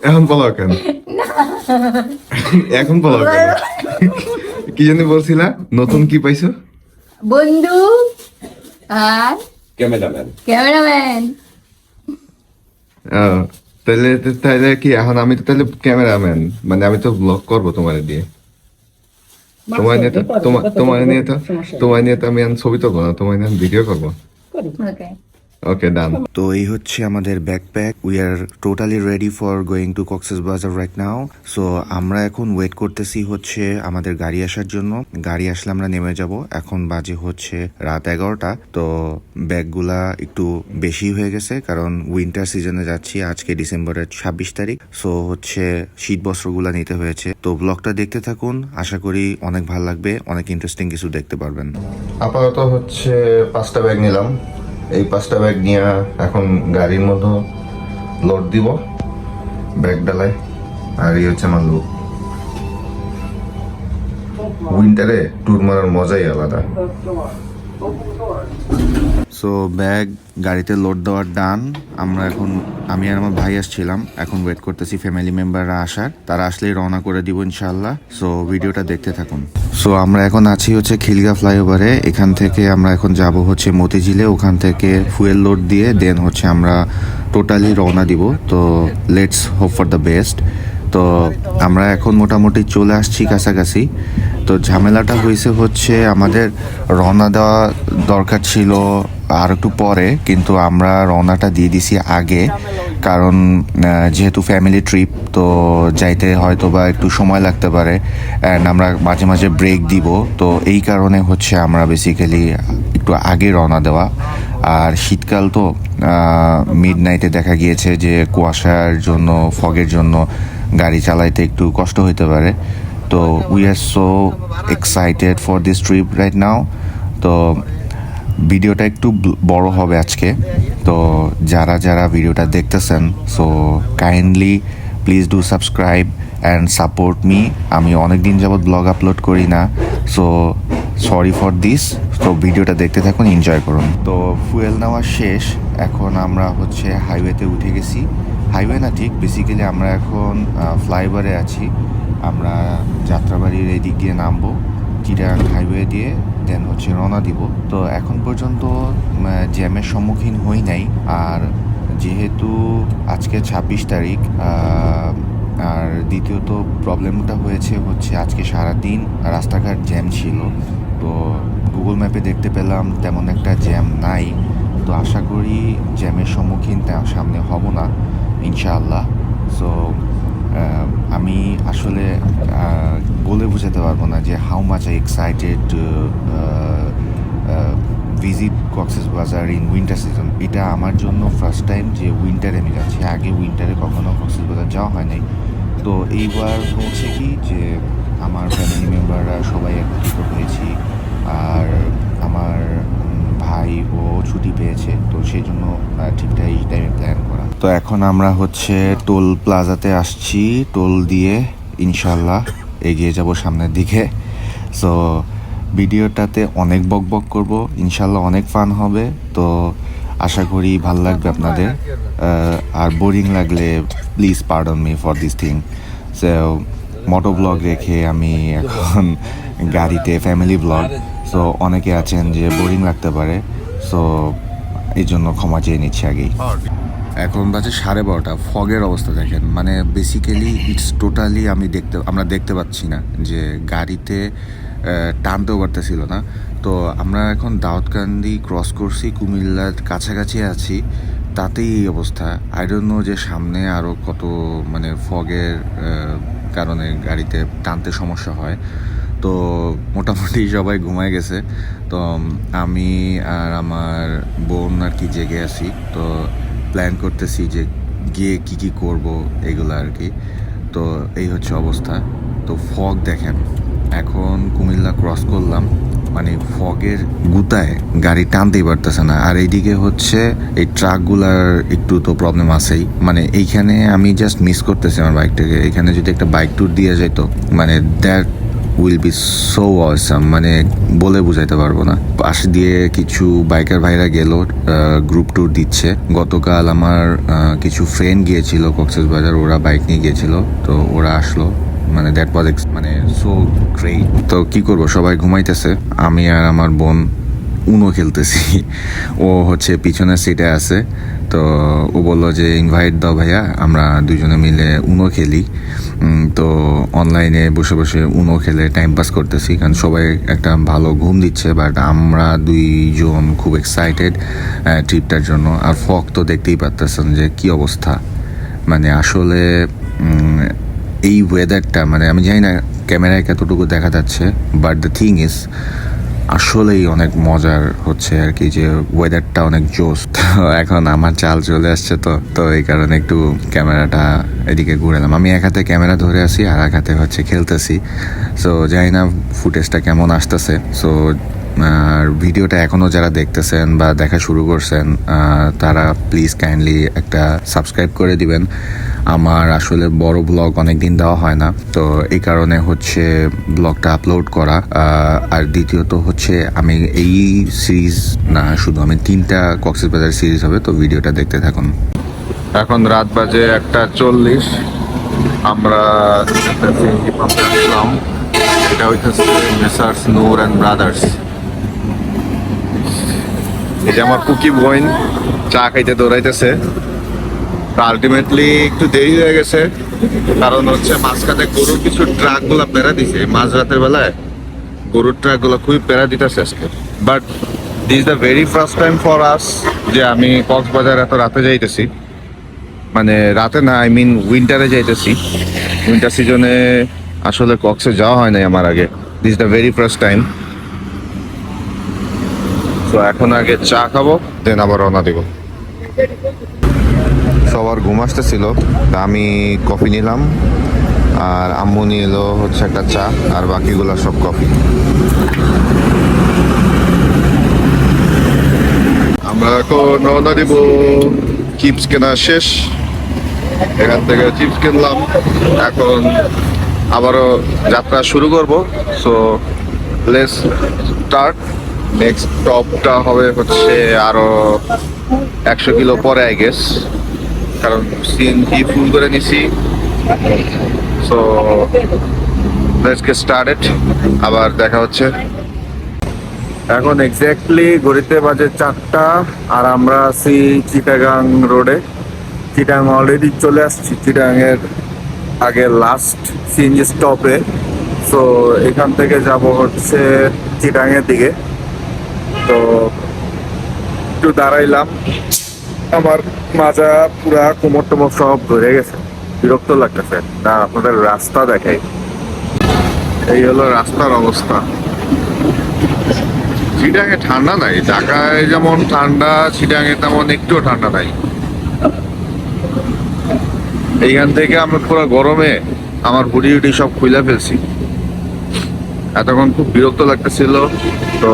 এখন বলো কেন? এখন বলো কেন? কি জানি বলছিলা? নতুন কি পাইছো? বন্ধু আর ক্যামেরাম্যান। ক্যামেরাম্যান। তাহলে তাহলে কি এখন আমি তো তাহলে ক্যামেরাম্যান, মানে আমি তো ব্লগ করবো তোমার দিয়ে। তোমার নিয়ে তো তোমার নিয়ে তো আমি এখন ছবি তুলবো না, তোমার নিয়ে ভিডিও করবো। ওকে ওকে, ডান। তো এই হচ্ছে আমাদের backpack. We are totally ready for going to Cox's বাজার রাইট নাও। সো আমরা এখন ওয়েট করতেছি হচ্ছে আমাদের গাড়ি আসার জন্য। গাড়ি আসলে আমরা নেমে যাব। এখন বাজে হচ্ছে রাত 11টা। তো ব্যাগগুলা একটু বেশি হয়ে গেছে, কারণ উইন্টার সিজনে যাচ্ছি। আজকে ডিসেম্বরের 26 তারিখ। সো হচ্ছে শীত বস্ত্রগুলা নিতে হয়েছে। তো ব্লগটা দেখতে থাকুন, আশা করি অনেক ভালো লাগবে, অনেক ইন্টারেস্টিং কিছু দেখতে পারবেন। আপাতত হচ্ছে 5টা ব্যাগ নিলাম। এই 5টা ব্যাগ নিয়ে এখন গাড়ির মধ্যে লোড দিব, ব্যাগ ডালায়। আর এই হচ্ছে আমার লুক। উইন্টারে ট্যুর মারার মজাই আলাদা। সো ব্যাগ গাড়িতে লোড দেওয়ার ডান। আমরা এখন, আমি আর আমার ভাই আসছিলাম, এখন ওয়েট করতেছি ফ্যামিলি মেম্বাররা আসার। তারা আসলেই রওনা করে দিব ইনশাল্লাহ। সো ভিডিওটা দেখতে থাকুন। সো আমরা এখন আছি হচ্ছে খিলগা ফ্লাইওভারে। এখান থেকে আমরা এখন যাব হচ্ছে মতিঝিলে। ওখান থেকে ফুয়েল লোড দিয়ে দেন হচ্ছে আমরা টোটালি রওনা দিব। তো let's hope for the best. তো আমরা এখন মোটামুটি চলে আসছি কাছাকাছি। তো ঝামেলাটা হয়েছে হচ্ছে আমাদের রওনা দেওয়া দরকার ছিল আর একটু পরে, কিন্তু আমরা রওনাটা দিয়ে দিছি আগে। কারণ যেহেতু ফ্যামিলি ট্রিপ, তো যাইতে হয়তো বা একটু সময় লাগতে পারে, অ্যান্ড আমরা মাঝে মাঝে ব্রেক দিব। তো এই কারণে হচ্ছে আমরা বেসিক্যালি একটু আগে রওনা দেওয়া। আর শীতকাল তো মিড নাইটে দেখা গিয়েছে যে কুয়াশার জন্য, ফগের জন্য গাড়ি চালাইতে একটু কষ্ট হইতে পারে। তো we are so excited for this trip right now. তো ভিডিওটা একটু বড় হবে আজকে। তো যারা যারা ভিডিওটা দেখতেছেন, so kindly please do subscribe and support me. আমি অনেক দিন যাবৎ ব্লগ আপলোড করি না, সো সরি ফর দিস। তো ভিডিওটা দেখতে থাকুন, এনজয় করুন। তো ফুয়েল নেওয়া শেষ, এখন আমরা হচ্ছে হাইওয়েতে উঠে গেছি। হাইওয়ে না ঠিক, বেসিক্যালি আমরা এখন ফ্লাইওভারে আছি। আমরা যাত্রাবাড়ির এই দিক দিয়ে নামবো, চিটাগাং হাইওয়ে দিয়ে দেন হচ্ছে রওনা দিব। তো এখন পর্যন্ত জ্যামের সম্মুখীন হই নাই। আর যেহেতু আজকে 26 তারিখ, আর দ্বিতীয়ত প্রবলেমটা হয়েছে হচ্ছে আজকে সারাদিন রাস্তাঘাট জ্যাম ছিল। তো গুগল ম্যাপে দেখতে পেলাম তেমন একটা জ্যাম নাই। তো আশা করি জ্যামের সম্মুখীন সামনে হব না ইনশাআল্লাহ। সো আমি আসলে বলে বোঝাতে পারবো না যে how much I excited visit Cox's বাজার ইন উইন্টার সিজন। এটা আমার জন্য ফার্স্ট টাইম যে উইন্টারে আমি যাচ্ছি। আগে উইন্টারে কখনো কক্সেস বাজার যাওয়া হয় নাই। তো এইবার হচ্ছে কি যে আমার ফ্যামিলি মেম্বাররা সবাই একত্রিত হয়েছি, আর আমার ভাই ও ছুটি পেয়েছে, তো সেই জন্য ঠিকঠাক এই টাইমে প্ল্যান করা। তো এখন আমরা হচ্ছে টোল প্লাজাতে আসছি। টোল দিয়ে ইনশাল্লাহ এগিয়ে যাব সামনের দিকে। সো ভিডিওটাতে অনেক বক বক করবো, ইনশাল্লাহ অনেক ফান হবে। তো আশা করি ভালো লাগবে আপনাদের। আর বোরিং লাগলে please pardon me for this thing. So moto blog রেখে আমি এখন গাড়িতে ফ্যামিলি ব্লগ। সো অনেকে আছেন যে বোরিং লাগতে পারে, সো এই জন্য ক্ষমা চেয়ে নিচ্ছি আগেই। এখন বাজে 12:30। ফগের অবস্থা দেখেন, মানে বেসিক্যালি ইটস টোটালি আমরা দেখতে পাচ্ছি না, যে গাড়িতে টানতেও পারতেছিল না। তো আমরা এখন দাউদকান্দি ক্রস করছি, কুমিল্লার কাছাকাছি আছি, তাতেই এই অবস্থা। আই ডোন্ট নো যে সামনে আরও কত মানে ফগের কারণে গাড়িতে টানতে সমস্যা হয়। তো মোটামুটি সবাই ঘুমায় গেছে। তো আমি আর আমার বোন আর কি জেগে আছি। তো প্ল্যান করতেছি যে গিয়ে কি করব এগুলো আর কি। তো এই হচ্ছে অবস্থা। তো ফগ দেখেন, এখন কুমিল্লা ক্রস করলাম, মানে ফগের গুতায় গাড়ি টানতেই পারতেছে না। আর এইদিকে হচ্ছে এই ট্রাকগুলার একটু তো প্রবলেম আছেই। মানে এইখানে আমি জাস্ট মিস করতেছি আমার বাইকটাকে। এখানে যদি একটা বাইক ট্যুর দিয়ে যেত, মানে that will be so awesome, মানে বলে বুঝাইতে পারবো না। পাশ দিয়ে কিছু বাইকার ভাইরা গেল, গ্রুপ ট্যুর দিচ্ছে। গতকাল আমার কিছু ফ্রেন্ড গিয়েছিল কক্সবাজার, ওরা বাইক নিয়ে গিয়েছিল, তো ওরা আসলো, মানে দ্যাট ওয়াজ মানে সো গ্রেট। তো কি করব, সবাই ঘুমাইতেছে, আমি আর আমার বোন উনো খেলতেছি। ও হচ্ছে পিছনের সিটে আছে, তো ও বললো যে ইনভাইট দাও ভাইয়া, আমরা দুজনে মিলে উনো খেলি। তো অনলাইনে বসে বসে উনো খেলে টাইম পাস করতেছি, কারণ সবাই একটা ভালো ঘুম দিচ্ছে, বাট আমরা দুইজন খুব এক্সাইটেড ট্রিপটার জন্য। আর ফগ তো দেখতেই পারতেছেন যে কি অবস্থা, মানে আসলে এই ওয়েদারটা, মানে আমি জানি না ক্যামেরায় কতটুকু দেখা যাচ্ছে, বাট দ্য থিং ইজ আসলেই অনেক মজার হচ্ছে আর কি, যে ওয়েদারটা অনেক জোস। তো এখন আমার চাল চলে আসছে, তো এই কারণে একটু ক্যামেরাটা এদিকে ঘুরালাম। আমি এক হাতে ক্যামেরা ধরে আছি আর এক হাতে হচ্ছে খেলতেছি। সো জানি না ফুটেজটা কেমন আসতেছে। সো আর ভিডিওটা এখনও যারা দেখতেছেন বা দেখা শুরু করছেন, তারা প্লিজ কাইন্ডলি একটা সাবস্ক্রাইব করে দিবেন। আমার আসলে বড় ব্লগ অনেক দিন দেওয়া হয় না, তো এই কারণে হচ্ছে ব্লগটা আপলোড করা। আর দ্বিতীয়ত হচ্ছে আমি এই সিরিজ না, শুধু আমি 3টা কক্সবাজার সিরিজ হবে, তো ভিডিওটা দেখতে থাকুন। এখন রাত বাজে 1:40, আমরা সিএনজি পাম্পে আসলাম। এটা হইতেছে মেসার্স নূর অ্যান্ড ব্রাদার্স। এই যে আমার কুকি বোন চা খাইতে দৌড়াইতেছে। আলটিমেটলি একটু দেরি হয়ে গেছে, কারণ হচ্ছে মাঝখানে গরুর কিছু ট্রাক গুলা পেরা দিছে মাঝরাতের বেলায়। গরুর ট্রাক গুলো খুবই পেরা দিতেছে আজকে। But this the very first time for us যে আমি কক্সবাজার এত রাতে যাইতেছি, মানে রাতে না, আই মিন উইন্টারে যাইতেছি। উইন্টার সিজনে আসলে কক্সে যাওয়া হয় নাই আমার আগে, this the very first time. তো এখন আগে চা খাবো, দেন আবার রওনা দিব। সবার ঘুম আসতেছিল, তা আমি কফি নিলাম, আর আম্মু নিয়ে এলো হচ্ছে একটা চা, আর বাকিগুলো সব কফি। আমরা এখন রওনা দিব। চিপস কেনা শেষ, এখান থেকে চিপস কিনলাম। এখন আবারও যাত্রা শুরু করব। So let's start. নেক্সট স্টপটা হবে হচ্ছে আরো 100 কিলো পরে আই গেস, কারণ সিএনজি ফুল করে নিছি। সো লেটস গেট স্টার্টেড, আবার দেখা হচ্ছে। এখন এক্স্যাক্টলি ঘড়িতে বাজে 4টা, আর আমরা আছি চিটাগাং রোডে। চিটাগাং অলরেডি চলে আসছি, চিটাগাংয়ের আগে লাস্ট সিএনজি স্টপে। সো এখান থেকে যাব হচ্ছে চিটাগাংয়ের দিকে। তো একটু দাঁড়াইলাম, আমার মাজা পুরা কোমর টোমর সব ধরে গেছে, বিরক্ত লাগতেছে। না আপনাদের রাস্তা দেখাই, এই হলো রাস্তার অবস্থা। চিটাগাংয়ে ঠান্ডা নাই, ঢাকায় যেমন ঠান্ডা, চিটাগাংয়ে তেমন একটুও ঠান্ডা নাই। এইখান থেকে আমরা পুরো গরমে আমার হুডি হুডি সব খুলে ফেলছি। এতক্ষণ খুব বিরক্ত লাগতেছিল। তো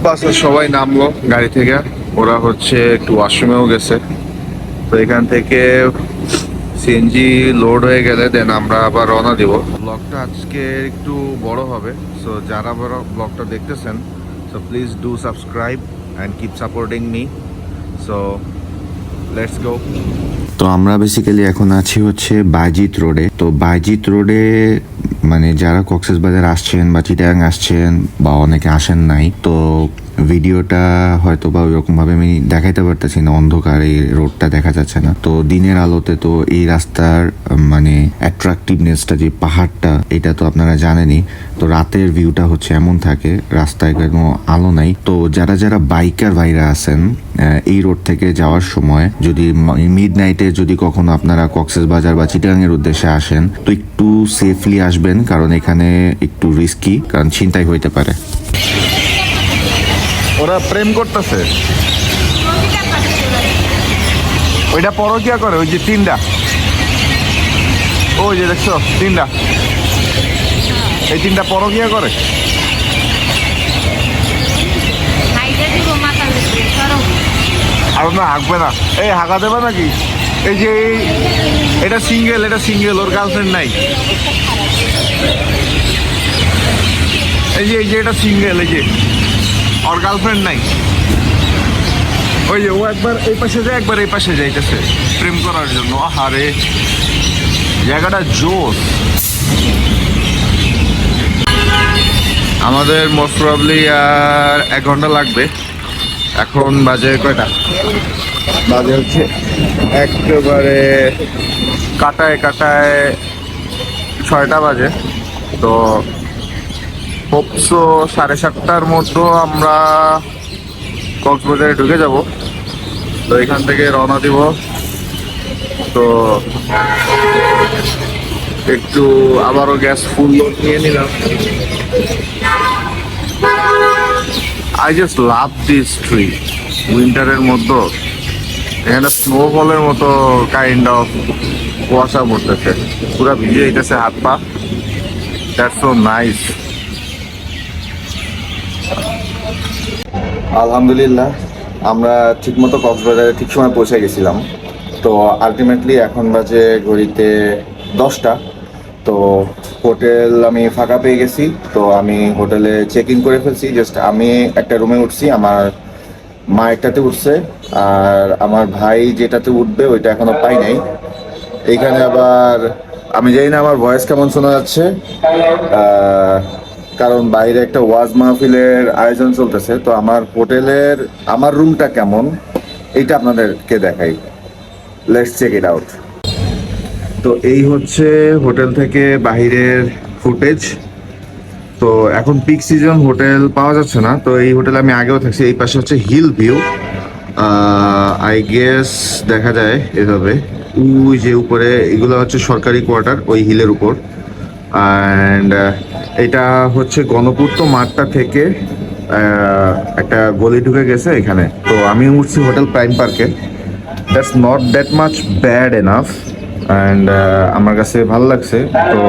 বাসে সবাই নামলো গাড়ি থেকে, ওরা হচ্ছে একটু ওয়াশরুমেও গেছে। তো এখান থেকে সিএনজি লোড হয়ে গেলে দেন আমরা আবার রওনা দিব। ব্লগটা আজকে একটু বড় হবে, সো যারা বড় ব্লগটা দেখতেছেন, so please do subscribe and keep supporting me. So let's go. তো আমরা বেসিক্যালি এখন আছি হচ্ছে বাইজিৎ রোডে। তো বাইজিৎ রোডে মানে যারা কক্সবাজার আসছেন বা চিটাগাং আসছেন বা অনেকে আসেন নাই, তো ভিডিওটা হয়তো বা ওইরকম ভাবে আমি দেখাইতে পারতেছি না, অন্ধকার এই রোডটা দেখা যাচ্ছে না। তো দিনের আলোতে তো এই রাস্তার মানে অ্যাট্রাকটিভনেসটা, যে পাহাড়টা, এটা তো আপনারা জানেনই। তো রাতের ভিউটা হচ্ছে এমন থাকে, রাস্তায় কোনো আলো নাই। তো যারা যারা বাইকার ভাইরা আছেন, এই রোড থেকে যাওয়ার সময় যদি মিড নাইটে যদি কখনো আপনারা কক্সবাজার বা চিটাগাং এর উদ্দেশ্যে আসেন, তো একটু সেফলি আসবেন, কারণ এখানে একটু রিস্কি, কারণ ছিনতাই হইতে পারে। ওরা প্রেম করতেছে, ওইটা পরকিয়া করে, ওই যে 3টা, ওই যে দেখছো 3টা, এই 3টা পরকিয়া করে। আর না হাঁকবে না, এই হাঁকা দেবে নাকি? এই যে এটা সিঙ্গেল, ওর গার্লফ্রেন্ড নাই। এই যে এটা সিঙ্গেল, এই যে ওর গার্লফ্রেন্ড নাই। ওই যে ও একবার এই পাশে যায়, একবার এই পাশে যাইতেছে প্রেম করার জন্য। আহারে জায়গাটা জোস। আমাদের মোস্ট প্রবাবলি আর 1 ঘন্টা লাগবে। এখন বাজে কয়টা? বাজে হচ্ছে একেবারে কাটায় 6টা বাজে। তো হোপসো 7:30টার মধ্যে আমরা কক্সবাজারে ঢুকে যাব। তো এখান থেকে রওনা দিব। তো একটু আবারও গ্যাস ফুল লোড নিয়ে নিলাম। I just love this tree. উইন্টারের মধ্যে এখানে স্নোফলের মতো কাইন্ড অফ কুয়াশা পড়তেছে, পুরা ভিজে যেতেছে হাত পা। That's so nice. আলহামদুলিল্লাহ আমরা ঠিকমতো কক্সবাজারে ঠিক সময় পৌঁছে গেছিলাম। তো আলটিমেটলি এখন বাজে ঘড়িতে 10টা। তো হোটেল আমি ফাঁকা পেয়ে গেছি। তো আমি হোটেলে চেক ইন করে ফেলছি। জাস্ট আমি একটা রুমে উঠছি, আমার মা একটাতে উঠছে, আর আমার ভাই যেটাতে উঠবে ওইটা এখনো পাই নাই। এইখানে আবার আমি জানি না আমার ভয়েস কেমন শোনা যাচ্ছে, কারণ বাইরে একটা ওয়াজ মাহফিলের আয়োজন চলতেছে। তো আমার হোটেলের আমার রুমটা কেমন এইটা আপনাদেরকে দেখাই। Let's check it out. তো এই হচ্ছে হোটেল থেকে বাহিরের ফুটেজ। তো এখন পিক সিজন, হোটেল পাওয়া যাচ্ছে না। তো এই হোটেলে আমি আগেও থাকছি। এই পাশে হচ্ছে হিল ভিউ। আই গেস দেখা যায় এভাবে। ওই যে উপরে এগুলো হচ্ছে সরকারি কোয়ার্টার ওই হিলের উপর। অ্যান্ড এটা হচ্ছে গণপূর্ত মাঠটা থেকে একটা গলি ঢুকে গেছে এখানে। তো আমি উঠছি হোটেল প্রাইম পার্কে। That's not that much bad enough. And আমার কাছে ভালো লাগছে। তো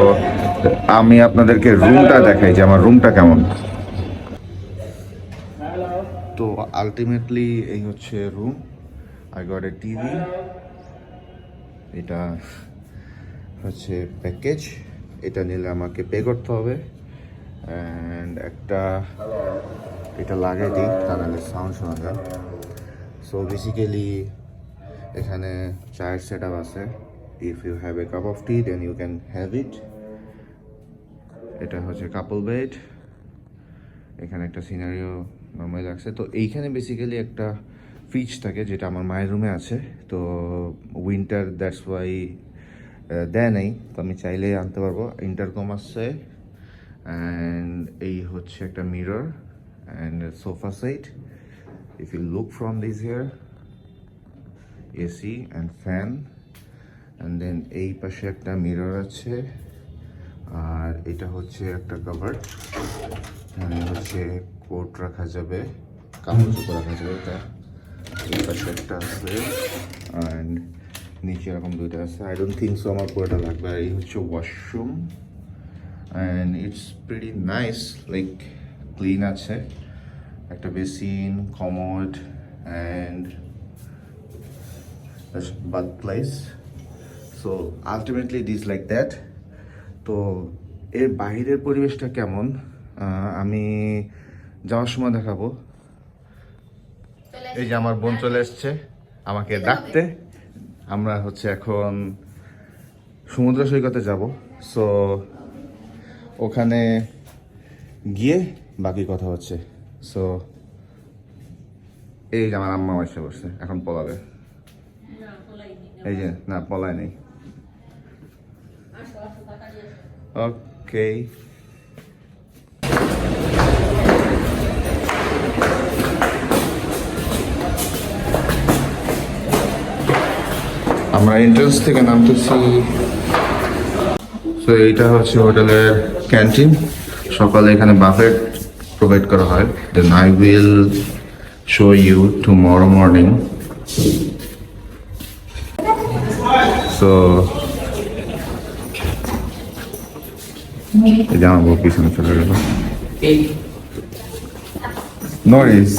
আমি আপনাদেরকে রুমটা দেখাই যে আমার রুমটা কেমন। তো আলটিমেটলি এই হচ্ছে room. I got a TV. এটা হচ্ছে প্যাকেজ। এটা নিলে আমাকে পে করতে হবে। অ্যান্ড একটা এটা লাগাই দিই, তা নাহলে সাউন্ড শোনা যায়। সো বেসিক্যালি এখানে চায়ের সেট আপ আছে। If you have a cup of tea then you can have it. এটা হচ্ছে কাপল বেড। এখানে একটা সিনারিও নর্মালি লাগছে। তো এইখানে বেসিক্যালি একটা ফ্রিজ থাকে যেটা আমার মায়ের রুমে আছে। তো উইন্টার দ্যাটস ওয়াই দেয় নেই। তো আমি চাইলেই আনতে পারবো। ইন্টারকম আসছে। অ্যান্ড এই হচ্ছে একটা mirror and sofa set. If you look from this here, AC and fan. And then এই পাশে একটা মিরর আছে। আর এটা হচ্ছে একটা কভার। এখানে হচ্ছে কোট রাখা যাবে, কাপড় চোপড় রাখা যাবে। এটা এই পাশে একটা আছে অ্যান্ড নিচে এরকম দুইটা আছে। আই ডোন্ট থিঙ্ক সো আমার পুরোটা লাগবে। আর এই হচ্ছে washroom and it's pretty nice, like clean আছে। একটা basin, commode and bath place. So ultimately it is like that. তো এর বাহিরের পরিবেশটা কেমন আমি যাওয়ার সময় দেখাবো। এই যে আমার বোন চলে এসছে আমাকে ডাকতে। আমরা হচ্ছে এখন সমুদ্র সৈকতে যাব। সো ওখানে গিয়ে বাকি কথা হচ্ছে। সো এই যে আমার আম্মা এসে বসছে, এখন পলাবে। এই যে না, পলায় নেই। ওকে, আমরা এন্ট্রান্স থেকে নামতেছি। তো এইটা হচ্ছে হোটেলের ক্যান্টিন। সকালে এখানে বাফেট প্রোভাইড করা হয়। Then I will show you tomorrow morning. So এই যে আমার বউ পিছনে চলে গেল। নরিস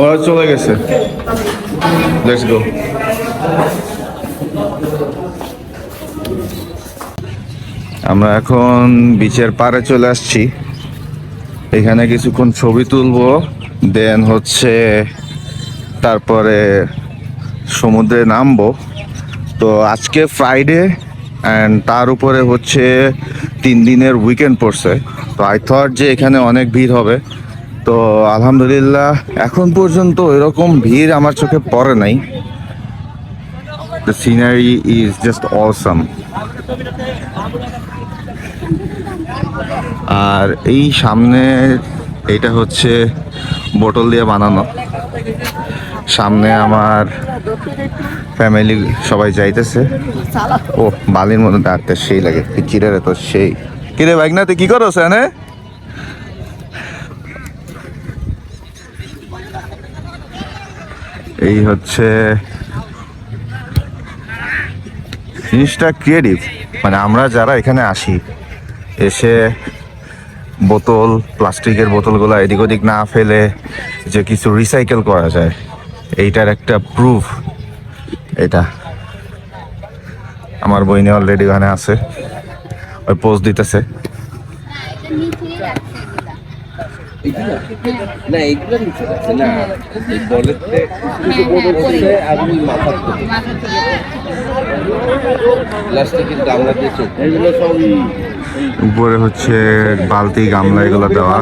ওরা চলে গেছে, লেটস গো। আমরা এখন বিচের পাড়ে চলে আসছি, এখানে কিছুক্ষণ ছবি তুলবো, দেন হচ্ছে তারপরে সমুদ্রে নামবো। তো আজকে ফ্রাইডে অ্যান্ড তার উপরে হচ্ছে 3 দিনের উইকেন্ড পড়ছে, তো আই থট যে এখানে অনেক ভিড় হবে। তো আলহামদুলিল্লাহ এখন পর্যন্ত এরকম ভিড় আমার চোখে পড়ে নাই। The scenery is just awesome. আর এই সামনে এটা হচ্ছে বোতল দিয়ে বানানো, সামনে আমার ফ্যামিলি সবাই যাইতেছে। ও বালির মধ্যে ডাকতে সেই লাগে, চিড়ে তো সেই। কিরে বাইক না, তুই কি করো সেনে? এই হচ্ছে জিনিসটা ক্রিয়েটিভ, মানে আমরা যারা এখানে আসি, এসে বোতল, প্লাস্টিকের বোতলগুলো এদিক ওদিক না ফেলে যে কিছু রিসাইকেল করা যায়, এইটার একটা প্রুফ এটা। আমার বইনে অলরেডি ওখানে আছে, ওই পোস্ট দিতেছে। না এগুলো নিচে আছে না, এই বলেতে বলতে আমি মাথা প্লাস্টিকের গামলা দিয়েছে, এগুলো সবই উপরে হচ্ছে বালতি, গামলা এগুলো দেওয়া।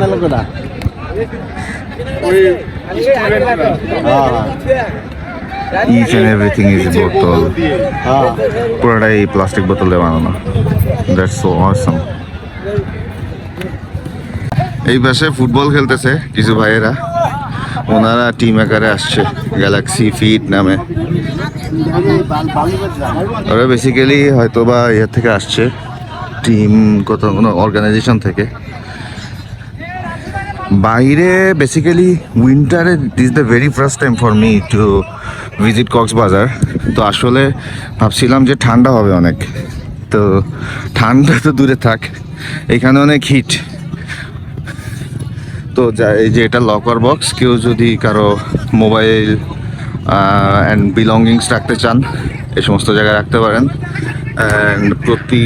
ইচ এন্ড এভরিথিং ইজ বোতল, পুরোটাই প্লাস্টিক বোতল দিয়ে বানানো। That's so awesome. এই পাশে ফুটবল খেলতেছে কিছু ভাইয়েরা, ওনারা টিম আকারে আসছে, গ্যালাক্সি ফিট নামে। ওরা বেসিক্যালি হয়তো বা ইয়ে থেকে আসছে, টিম কোনো অর্গানাইজেশন থেকে। বাইরে basically উইন্টারে this the very first time for me to visit Cox's Bazar. তো আসলে ভাবছিলাম যে ঠান্ডা হবে অনেক, তো ঠান্ডা তো দূরে থাক, এখানে অনেক হিট। তো এই যে এটা লকার বক্স, কেউ যদি কারো মোবাইল অ্যান্ড বিলঙ্গিংস রাখতে চান এই সমস্ত জায়গায় রাখতে পারেন। অ্যান্ড প্রতি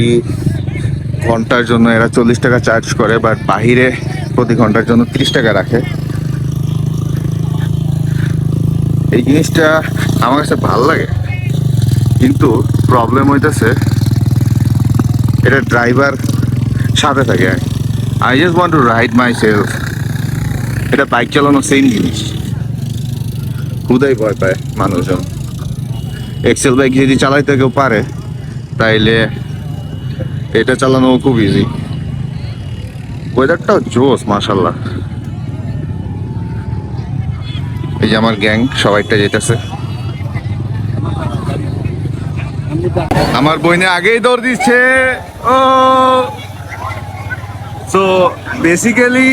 ঘন্টার জন্য এরা 40 টাকা চার্জ করে, বাট বাহিরে প্রতি ঘন্টার জন্য 30 টাকা রাখে। এই জিনিসটা আমার কাছে ভালো লাগে, কিন্তু প্রবলেম হইতেছে এটা ড্রাইভার সাথে থাকে। I just want to ride my self. এটা বাইক চালানো সেম জিনিস, খুদাই ভয় পায় মানুষজন। এক্সেল বাইক যদি চালাইতে কেউ পারে তাইলে এটা চালানো খুব ইজি। ওয়েদারটাও জোস মাশাল্লাহ। এই যে আমার গ্যাং সবাইটা যেতেছে, আমার বইনে আগেই দৌড় দিচ্ছে। ও so basically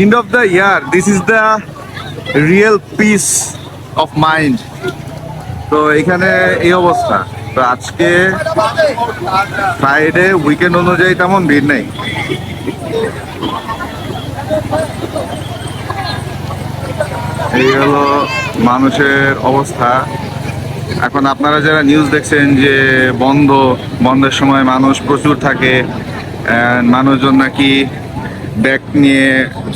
end of the year, this is the real peace of mind. তো এখানে এই অবস্থা। তো আজকে ফ্রাইডে, উইকেন্ড অনুযায়ী তেমন ভিড় নেই। এই হলো মানুষের অবস্থা। এখন আপনারা যারা নিউজ দেখছেন যে বন্ধের সময় মানুষ প্রচুর থাকে, মানুষজন নাকি ব্যাগ নিয়ে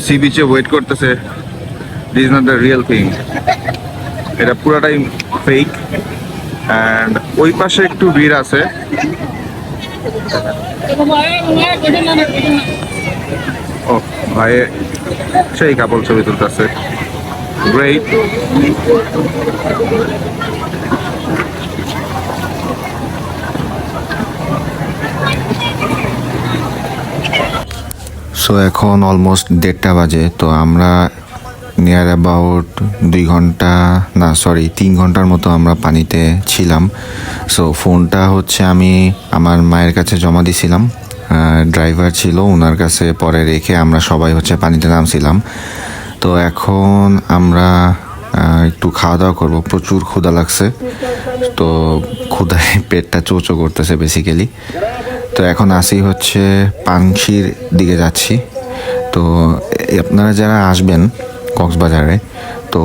সি বিচে ওয়েট করতেছে, this is not the real thing. এটা পুরাটাই ফেক। অ্যান্ড ওই পাশে একটু ভিড় আছে। ও ভাই সেই কাপড় ছবি তুলতেছে, গ্রেট। সো এখন অলমোস্ট 1:30 বাজে। তো আমরা নিয়ার অ্যাবাউট 2 ঘন্টা, না সরি 3 ঘন্টার মতো আমরা পানিতে ছিলাম। সো ফোনটা হচ্ছে আমি আমার মায়ের কাছে জমা দিয়েছিলাম, ড্রাইভার ছিল ওনার কাছে, পরে রেখে আমরা সবাই হচ্ছে পানিতে নামছিলাম। তো এখন আমরা একটু খাওয়া দাওয়া করবো, প্রচুর ক্ষুধা লাগছে। তো ক্ষুধায় পেটটা চোচো করতেছে বেসিক্যালি। তো এখন আসি হচ্ছে পাংশির দিকে যাচ্ছি। তো আপনারা যারা আসবেন কক্সবাজারে তো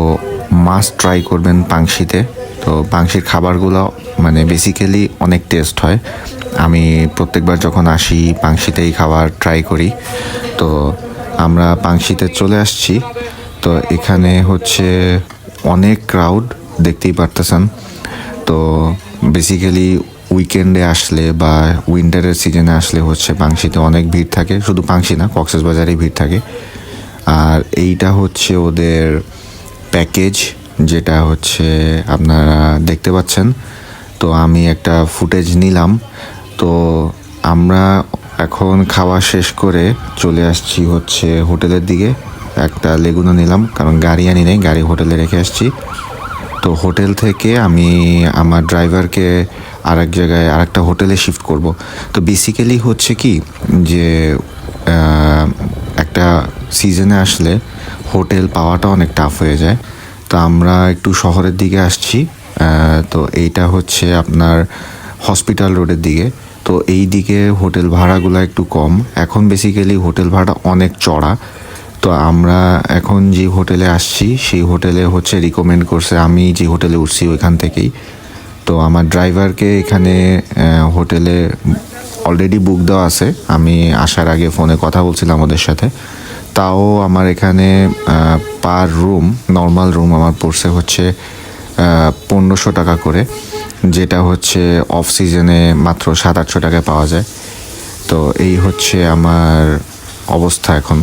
মাস্ট ট্রাই করবেন পাংশিতে। তো পাংশির খাবারগুলো মানে বেসিক্যালি অনেক টেস্ট হয়। আমি প্রত্যেকবার যখন আসি পাংশিতেই খাবার ট্রাই করি। তো আমরা পাংশিতে চলে আসছি। তো এখানে হচ্ছে অনেক ক্রাউড দেখতেই পারতেছেন। তো বেসিক্যালি উইকেন্ডে আসলে বা উইন্টারের সিজনে আসলে হচ্ছে পাংশিতে অনেক ভিড় থাকে, শুধু পাংশি না কক্সবাজারেই ভিড় থাকে। আর এইটা হচ্ছে ওদের প্যাকেজ, যেটা হচ্ছে আপনারা দেখতে পাচ্ছেন। তো আমি একটা ফুটেজ নিলাম। তো আমরা এখন খাওয়া শেষ করে চলে আসছি হচ্ছে হোটেলের দিকে। একটা লেগুনা নিলাম, কারণ গাড়ি আনি নাই, গাড়ি হোটেলে রেখে আসছি। তো হোটেল থেকে আমি আমার ড্রাইভারকে আরেক জায়গায় আরেকটা হোটেলে শিফট করব। তো বেসিক্যালি হচ্ছে কি যে একটা সিজনে আসলে হোটেল পাওয়াটা অনেক টাফ হয়ে যায়। তো আমরা একটু শহরের দিকে আসছি। তো এইটা হচ্ছে আপনার হসপিটাল রোডের দিকে। তো এই দিকে হোটেল ভাড়াগুলো একটু কম। এখন বেসিক্যালি হোটেল ভাড়া অনেক চড়া। তো আমরা এখন যে হোটেলে আসছি সেই হোটেলে হচ্ছে রিকমেন্ড করছে, আমি যে হোটেলে উঠছি ওইখান থেকেই। তো আমার ড্রাইভারকে এখানে হোটেলে অলরেডি বুক দেওয়া আছে। আমি আসার আগে ফোনে কথা বলছিলাম ওদের সাথে। তাও আমার এখানে পার রুম, নর্মাল রুম আমার পড়ছে হচ্ছে 1500 টাকা করে, যেটা হচ্ছে অফ সিজনে মাত্র 700-800 টাকায় পাওয়া যায়। তো এই হচ্ছে আমার অবস্থা এখন।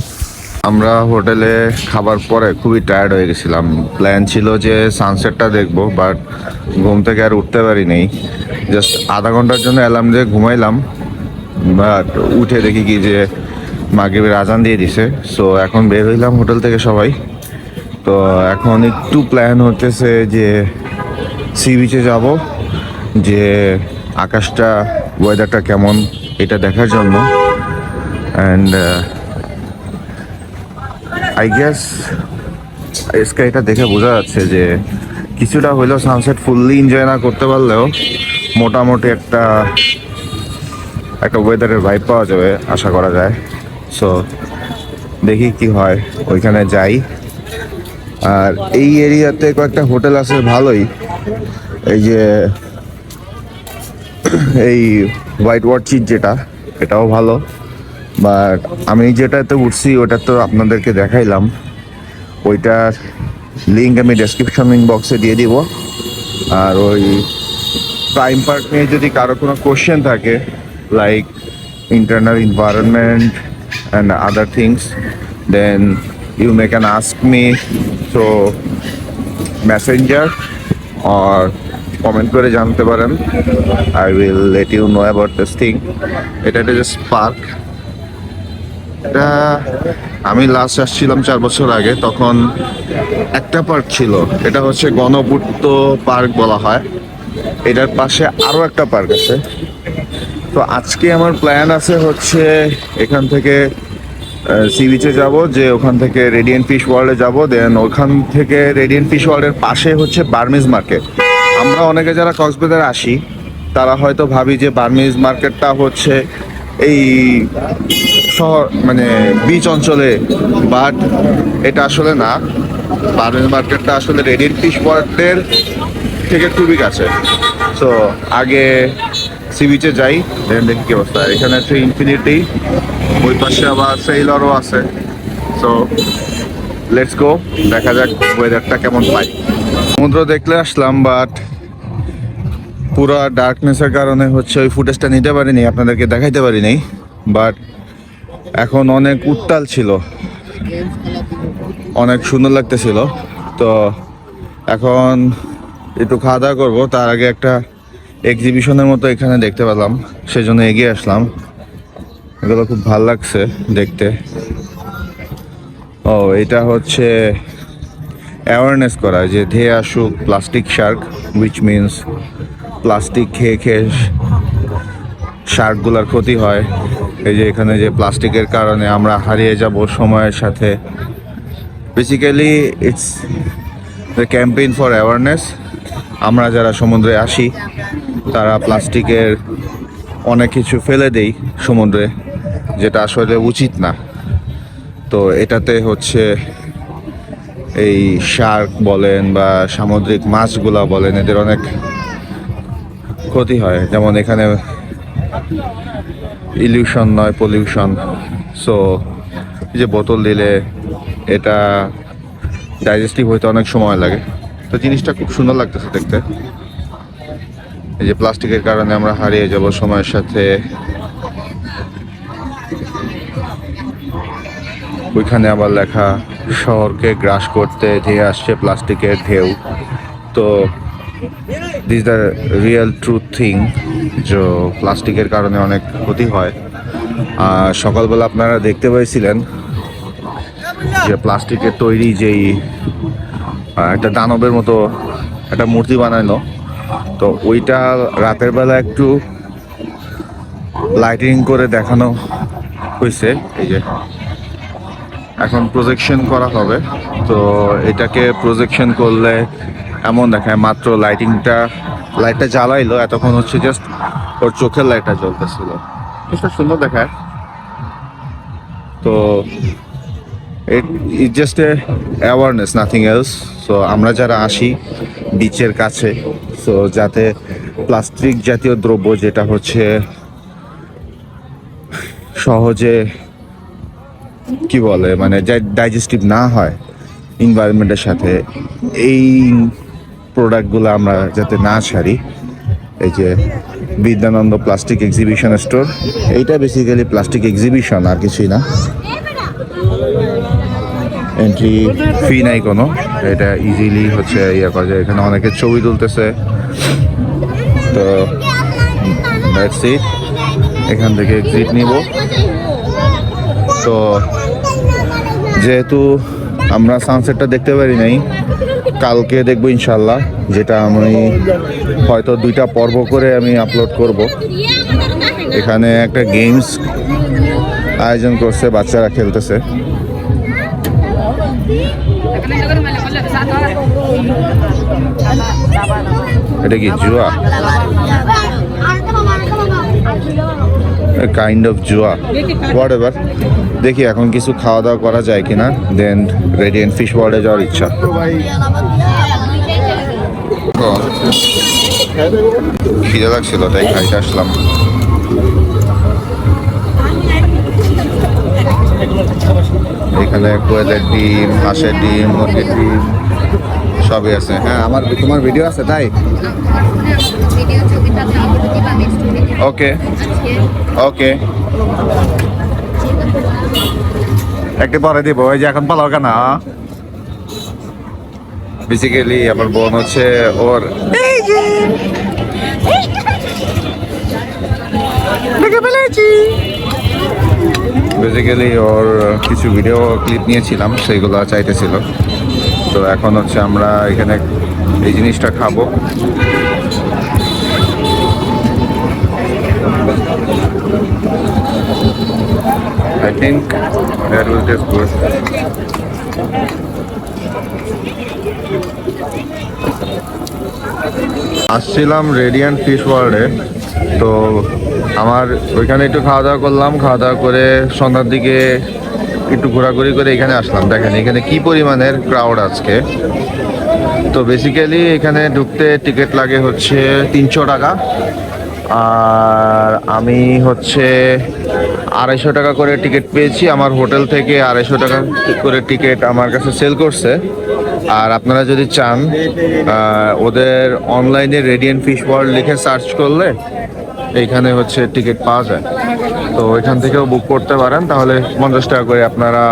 আমরা হোটেলে খাবার পরে খুবই টায়ার্ড হয়ে গেছিলাম। প্ল্যান ছিল যে সানসেটটা দেখবো, বাট ঘুম থেকে আর উঠতে পারি নাই। জাস্ট আধা ঘন্টার জন্য অ্যালার্ম দিয়ে ঘুমাইলাম, বাট উঠে দেখি কি যে মাগরিবের আজান দিয়ে দিছে। সো এখন বের হইলাম হোটেল থেকে সবাই। তো এখন একটু প্ল্যান হতেছে যে সি বিচে যাব, যে আকাশটা ওয়েদারটা কেমন এটা দেখার জন্য। অ্যান্ড আই গেস এটা দেখে বোঝা যাচ্ছে যে কিছুটা হইলেও সানসেট ফুললি এনজয় না করতে পারলেও মোটামুটি একটা ওয়েদারের ভাইব পাওয়া যাবে আশা করা যায়। সো দেখি কি হয়, ওইখানে যাই। আর এই এরিয়াতে কয়েকটা হোটেল আছে ভালোই, এই যে এই হোয়াইট ওয়ার্চিট যেটা, এটাও ভালো। বাট আমি যেটাতে উঠছি ওটা তো আপনাদেরকে দেখাইলাম, ওইটার লিঙ্ক আমি ডেসক্রিপশন বক্সে দিয়ে দিব। আর ওই প্রাইম পার্ক নিয়ে যদি কারো কোনো কোশ্চেন থাকে, like internal environment and other things, then you may can ask me so messenger or comment করে জানতে পারেন। I will let you know about this thing. এটা একটা জাস্ট পার্ক। এটা আমি লাস্ট আসছিলাম 4 বছর আগে, তখন একটা পার্ক ছিল, এটা হচ্ছে গণপূর্ত পার্ক বলা হয়। এটার পাশে আরও একটা পার্ক আছে। তো আজকে আমার প্ল্যান আছে হচ্ছে এখান থেকে সি বিচে যাব, যে ওখান থেকে রেডিয়েন্ট ফিশ ওয়ার্ল্ডে যাব, দেন ওখান থেকে রেডিয়েন্ট ফিশ ওয়ার্ল্ডের পাশে হচ্ছে বার্মিজ মার্কেট। আমরা অনেকে যারা কক্সবাজার আসি তারা হয়তো ভাবি যে বার্মিজ মার্কেটটা হচ্ছে এই শহর মানে বিচ অঞ্চলে, বাট এটা আসলে না। বার্মিজ মার্কেটটা আসলে রেডিয়েন্ট ফিশ ওয়ার্ল্ডের থেকে খুবই কাছে। সো আগে সি বিচে যাই, দেন দেখি কি অবস্থা। এখানে আছে ইনফিনিটি, ওই পাশে আবার সেইলরও আছে। সো লেটস গো, দেখা যাক ওয়েদারটা কেমন পাই। সমুদ্র দেখলে আসলাম, বাট পুরো ডার্কনেসের কারণে হচ্ছে ওই ফুটেজটা নিতে পারিনি, আপনাদেরকে দেখাইতে পারিনি। বাট এখন অনেক উত্তাল ছিল, অনেক সুন্দর লাগতেছিল। তো এখন একটু খাওয়া দাওয়া করবো, তার আগে একটা এক্সিবিশনের মতো এখানে দেখতে পেলাম, সেজন্য এগিয়ে আসলাম। এগুলো খুব ভালো লাগছে দেখতে। ও এটা হচ্ছে অ্যাওয়ারনেস করা যে ধেয়ে আসুক plastic Shark, which means plastic খেয়ে খেয়ে শার্কগুলোর ক্ষতি হয়। এই যে এখানে যে প্লাস্টিকের কারণে আমরা হারিয়ে যাব সময়ের সাথে। Basically it's the campaign for awareness. আমরা যারা সমুদ্রে আসি তারা প্লাস্টিকের অনেক কিছু ফেলে দেই সমুদ্রে, যেটা আসলে উচিত না। তো এটাতে হচ্ছে এই শার্ক বলেন বা সামুদ্রিক মাছগুলা বলেন, এদের অনেক ক্ষতি হয়। যেমন এখানে ইলিউশন নয়, পলিউশন। সো যে বোতল দিলে এটা ডাইজেস্টিভ হইতে অনেক সময় লাগে। তো জিনিসটা খুব সুন্দর লাগতেছে দেখতে। এই যে প্লাস্টিকের কারণে আমরা হারিয়ে যাব সময়ের সাথে। ওইখানে আবার লেখা শহরকে গ্রাস করতে ধেয়ে আসছে প্লাস্টিকের ঢেউ। তো this the real truth thing, যে প্লাস্টিকের কারণে অনেক ক্ষতি হয়। আর সকালবেলা আপনারা দেখতে পাইছিলেন যে প্লাস্টিকের তৈরি যেই একটা দানবের মতো একটা মূর্তি বানানো, তো ওইটা রাতের বেলা একটু লাইটিং করে দেখানো হয়েছে। এই যে এখন প্রজেকশন করা হবে, তো এটাকে প্রজেকশন করলে এমন দেখায়, মাত্র লাইটটা জ্বালাইলো, এতক্ষণ হচ্ছে জাস্ট ওর চোখের লাইটটা জ্বলতেছিল। এটা সুন্দর দেখায়। তো it just a awareness, nothing else. So আমরা যারা আসি বিচের কাছে, সো যাতে প্লাস্টিক জাতীয় দ্রব্য যেটা হচ্ছে সহজে কি বলে মানে ডাইজেস্টিভ না হয় এনভায়রনমেন্টের সাথে, এই প্রোডাক্টগুলো আমরা যাতে না ছাড়ি। এই যে বিদ্যানন্দ প্লাস্টিক এক্সিবিশন স্টোর, এইটা বেসিক্যালি প্লাস্টিক এক্সিবিশন, আর কিছুই না। এন্ট্রি ফি নাই কোনো, এটা ইজিলি হচ্ছে ইয়ে করা যায়। এখানে অনেকে ছবি তুলতেছে। তো দ্যাটস ইট, এখান থেকে এক্সিট নিব। তো যেহেতু আমরা সানসেটটা দেখতে পারি নাই, কালকে দেখবো ইনশাল্লাহ, যেটা আমি হয়তো 2টা পর্ব করে আমি আপলোড করব। এখানে একটা গেমস আয়োজন করছে, বাচ্চারা খেলতেছে। এটা কি জুয়া? কাইন্ড অফ জুয়া, হোয়াট এভার। দেখি এখন কিছু খাওয়া দাওয়া করা যায় কিনা, দেন রেডিয়েন্ট ফিশ ওয়ার্ল্ডে যাওয়ার ইচ্ছা। খিদে লাগছিল তাই খাইতে আসলাম। এখানে কোয়েলের ডিম, হাঁসের ডিম, মুরগির ডিম সবই আছে। হ্যাঁ, তোমার ভিডিও আছে তাই? ওকে ওকে, একটু পরে দিব। ওই যে এখন পালাও কেন? বেসিক্যালি আমার বোন হচ্ছে ওর বেসিক্যালি ওর কিছু ভিডিও ক্লিপ নিয়েছিলাম, সেইগুলো চাইতেছিল। তো এখন হচ্ছে আমরা এখানে এই জিনিসটা খাবো। I think that will taste good. আসছিলাম রেডিয়েন্ট ফিশ ওয়ার্ল্ডে, তো আমার ওইখানে একটু খাওয়া দাওয়া করলাম। খাওয়া দাওয়া করে সন্ধ্যার দিকে একটু ঘোরাঘুরি করে এখানে আসলাম। দেখেন এখানে কি পরিমাণের ক্রাউড আজকে। তো বেসিক্যালি এখানে ঢুকতে টিকিট লাগে হচ্ছে 300 টাকা, আর আমি হচ্ছে 250 টাকা করে টিকিট পেয়েছি। আমার হোটেল থেকে 250 টাকা করে টিকিট আমার কাছে সেল করছে। আর আপনারা যদি চান, ওদের অনলাইনে রেডিয়েন্ট ফিশ ওয়ার্ল্ড লিখে সার্চ করলে এইখানে হচ্ছে টিকিট পাওয়া যায়। তো এখান থেকেও বুক করতে পারেন, তাহলে 50 টাকা করে আপনারা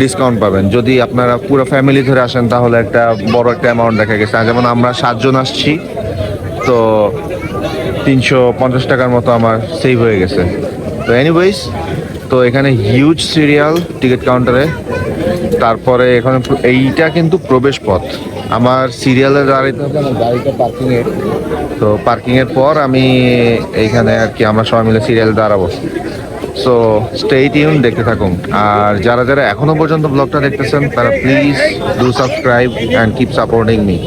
ডিসকাউন্ট পাবেন। যদি আপনারা পুরো ফ্যামিলি ধরে আসেন তাহলে একটা বড় একটা অ্যামাউন্ট দেখা গেছে। যেমন আমরা 7 জন আসছি, তো 350 টাকার মতো আমার সেভ হয়ে গেছে। তো এনিওয়েজ, তো এখানে হিউজ সিরিয়াল টিকিট কাউন্টারে। তারপরে এখানে এইটা কিন্তু প্রবেশ পথ। আমার সিরিয়ালে দাঁড়াইতে হবে না, গাড়িটা পার্কিংয়ে। তো পার্কিংয়ের পর আমি এইখানে আর কি আমরা সবাই মিলে সিরিয়াল দাঁড়াবো। সো স্টে টিউন, দেখতে থাকুন। আর যারা যারা এখনো পর্যন্ত ব্লগটা দেখতেছেন তারা please do subscribe and keep supporting me.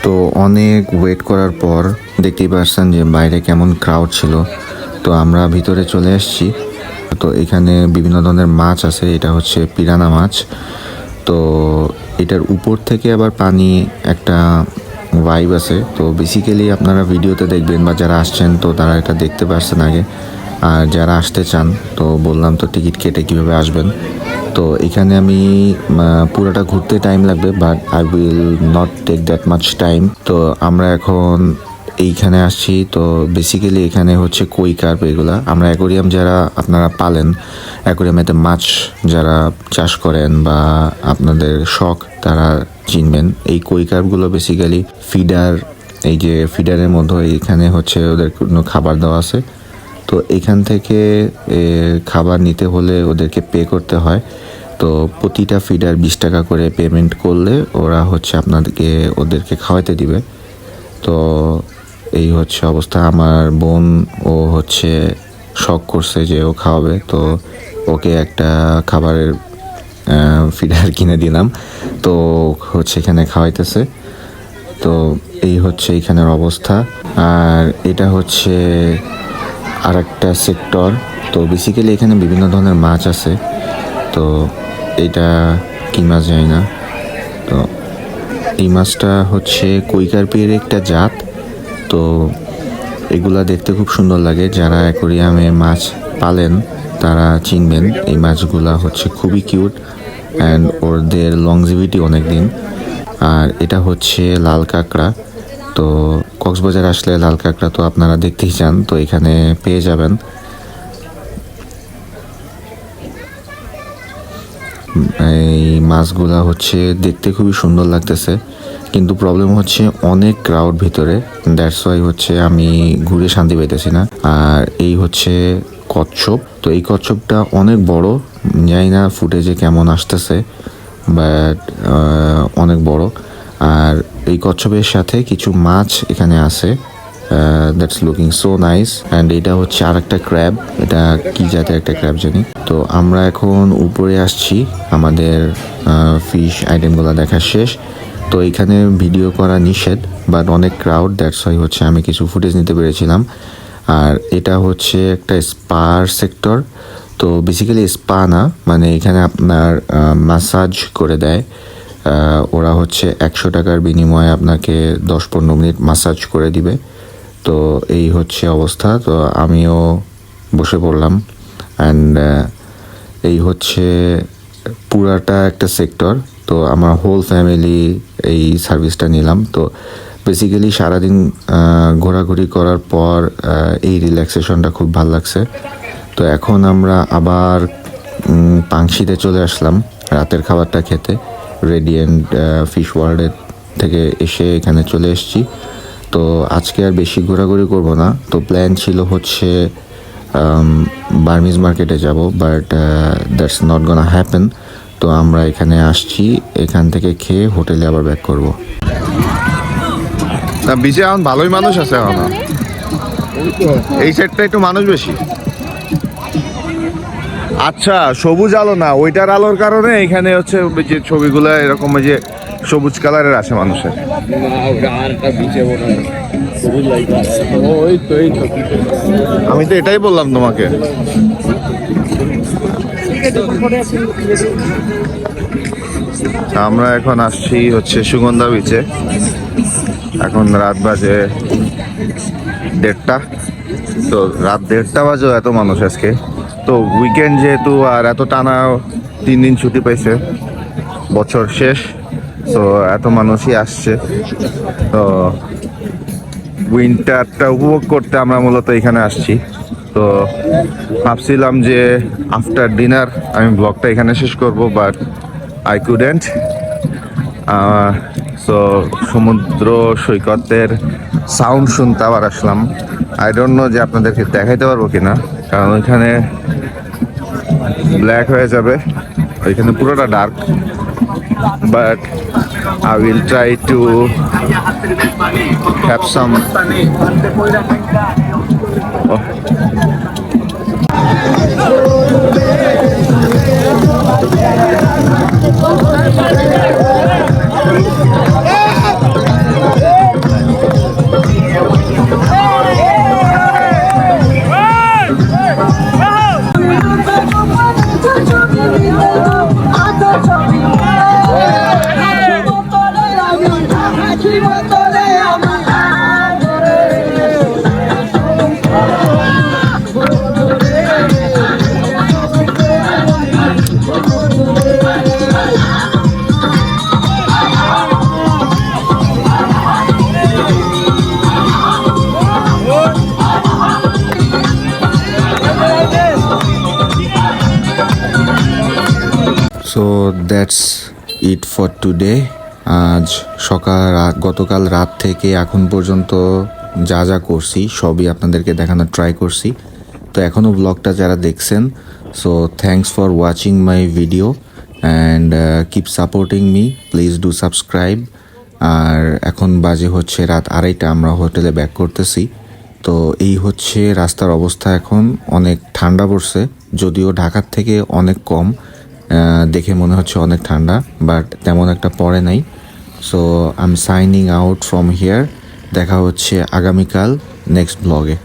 তো অনেক ওয়েট করার পর দেখতেই পারছেন যে বাইরে কেমন ক্রাউড ছিল। তো আমরা ভিতরে চলে এসেছি। তো এখানে বিভিন্ন ধরনের মাছ আছে, এটা হচ্ছে পিরানা মাছ। তো এটার উপর থেকে আবার পানি একটা ভাইব আছে। তো বেসিক্যালি আপনারা ভিডিওতে দেখবেন বা যারা আসছেন তো তারা এটা দেখতে পারছেন আগে। আর যারা আসতে চান তো বললাম তো টিকিট কেটে কীভাবে আসবেন। তো এখানে আমি পুরোটা ঘুরতে টাইম লাগবে, but I will not take that much time. তো আমরা এখন এইখানে আসছি। তো বেসিক্যালি এখানে হচ্ছে কই কার্প, এগুলা আমরা অ্যাকোরিয়াম যারা আপনারা পালেন, অ্যাকোরিয়ামেতে মাছ যারা চাষ করেন বা আপনাদের শখ তারা চিনবেন। এই কই কার্পগুলো বেসিক্যালি ফিডার, এই যে ফিডারের মধ্যে এখানে হচ্ছে ওদের কোনো খাবার দেওয়া আছে। তো এখান থেকে খাবার নিতে হলে ওদেরকে পে করতে হয়। তো প্রতিটা ফিডার 20 টাকা করে পেমেন্ট করলে ওরা হচ্ছে আপনাদেরকে ওদেরকে খাওয়াতে দিবে। তো এই হচ্ছে অবস্থা। আমার বোন ও হচ্ছে শখ করছে যে ও খাওয়াবে, তো ওকে একটা খাবারের ফিডার কিনে দিলাম। তো হচ্ছে এখানে খাওয়াইতেছে। তো এই হচ্ছে এখানের অবস্থা। আর এটা হচ্ছে আর একটা সেক্টর। তো বেসিক্যালি এখানে বিভিন্ন ধরনের মাছ আছে। তো এটা কি মাছ জানি না। তো এই মাছটা হচ্ছে কই কার্পের একটা জাত। তো এগুলা দেখতে খুব সুন্দর লাগে, যারা অ্যাকোরিয়ামে মাছ পালেন তারা চিনবেন। এই মাছগুলা হচ্ছে খুবই কিউট অ্যান্ড ওদের লংজিভিটি অনেক দিন। আর এটা হচ্ছে লাল কাঁকড়া। তো কক্সবাজার আসলে লাল কাঁকড়া তো আপনারা দেখতেই চান, তো এখানে পেয়ে যাবেন। এই মাছগুলা হচ্ছে দেখতে খুবই সুন্দর লাগতেছে, কিন্তু প্রবলেম হচ্ছে অনেক ক্রাউড ভিতরে, দ্যাটস ওয়াই হচ্ছে আমি ঘুরে শান্তি পাইতেছি না। আর এই হচ্ছে কচ্ছপ। তো এই কচ্ছপটা অনেক বড়, জানি না ফুটেজে কেমন আসতেছে, বাট অনেক বড়। আর এই কচ্ছপের সাথে কিছু মাছ এখানে আছে, that's looking so nice. And এটা হচ্ছে আর একটা ক্র্যাব, এটা কি জাতের একটা ক্র্যাব জানি। তো আমরা এখন উপরে আসছি, আমাদের ফিশ আইটেমগুলো দেখা শেষ। তো এখানে ভিডিও করা নিষেধ, বাট অনেক ক্রাউড, দ্যাটস ওয়াই হচ্ছে আমি কিছু ফুটেজ নিতে পেরেছিলাম। আর এটা হচ্ছে একটা স্পার সেক্টর। তো বেসিক্যালি স্পা না, মানে এখানে আপনার ম্যাসাজ করে দেয় ওরা। হচ্ছে 100 টাকার বিনিময়ে আপনাকে 10-15 মিনিট ম্যাসাজ করে দিবে। তো এই হচ্ছে অবস্থা। তো আমিও বসে পড়লাম। অ্যান্ড এই হচ্ছে পুরাটা একটা সেক্টর। তো আমার হোল ফ্যামিলি এই সার্ভিসটা নিলাম। তো বেসিক্যালি সারাদিন ঘোরাঘুরি করার পর এই রিল্যাক্সেশনটা খুব ভালো লাগছে। তো এখন আমরা আবার পাংশিতে চলে আসলাম রাতের খাবারটা খেতে। রেডিয়েন্ট ফিশ ওয়ার্ল্ডের থেকে এসে এখানে চলে এসেছি। তো আজকে আর বেশি ঘোরাঘুরি করব না। তো প্ল্যান ছিল হচ্ছে বার্মিজ মার্কেটে যাব, but that's not gonna happen. তো আমরা এখানে আসছি, এখান থেকে খেয়ে হোটেলে আবার ব্যাক করব। না বিচে এখন ভালোই মানুষ আছে এখন, এই সাইডটা একটু মানুষ বেশি। আচ্ছা সবুজ আলো না, ওইটার আলোর কারণে এখানে হচ্ছে যে ছবিগুলো এরকম যে সবুজ কালারের আছে মানুষের। আমি তো এটাই বললাম তোমাকে। আমরা এখন আসছি হচ্ছে সুগন্ধা বিচে। এখন রাত বাজে 1:30। তো রাত 1:30 বাজেও এত মানুষ আজকে। তো উইকেন্ড যেহেতু, আর এত টানা 3 দিন ছুটি পাইছে, বছর শেষ, তো এত মানুষই আসছে। তো উইন্টারটা উপভোগ করতে আমরা মূলত এখানে আসছি। তো ভাবছিলাম যে আফটার ডিনার আমি ব্লগটা এখানে শেষ করব, বাট আই কুডেন্ট। সো সমুদ্র সৈকতের সাউন্ড শুনতে আবার আসলাম। আই ডোন্ট নো যে আপনাদেরকে দেখাইতে পারবো কিনা, কারণ ওইখানে ব্ল্যাক হয়ে যাবে, ওইখানে পুরোটা dark. But I will try to have some. That's it for today. আজ গতকাল রাত থেকে এখন পর্যন্ত যা যা করছি সবই আপনাদেরকে দেখানোর ট্রাই করছি। তো এখনও ব্লগটা যারা দেখছেন, so thanks for watching my video and keep supporting me, please do subscribe. আর এখন বাজে হচ্ছে রাত 2:30, আমরা হোটেলে ব্যাক করতেছি। তো এই হচ্ছে রাস্তার অবস্থা। এখন অনেক ঠান্ডা পড়ছে, যদিও ঢাকার থেকে অনেক কম, দেখে মনে হচ্ছে অনেক ঠান্ডা, বাট তেমন একটা পড়ে নাই। So I am signing out from here. দেখা হচ্ছে আগামীকাল নেক্সট ব্লগে।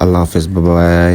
আল্লাহ হাফেজ, বাই।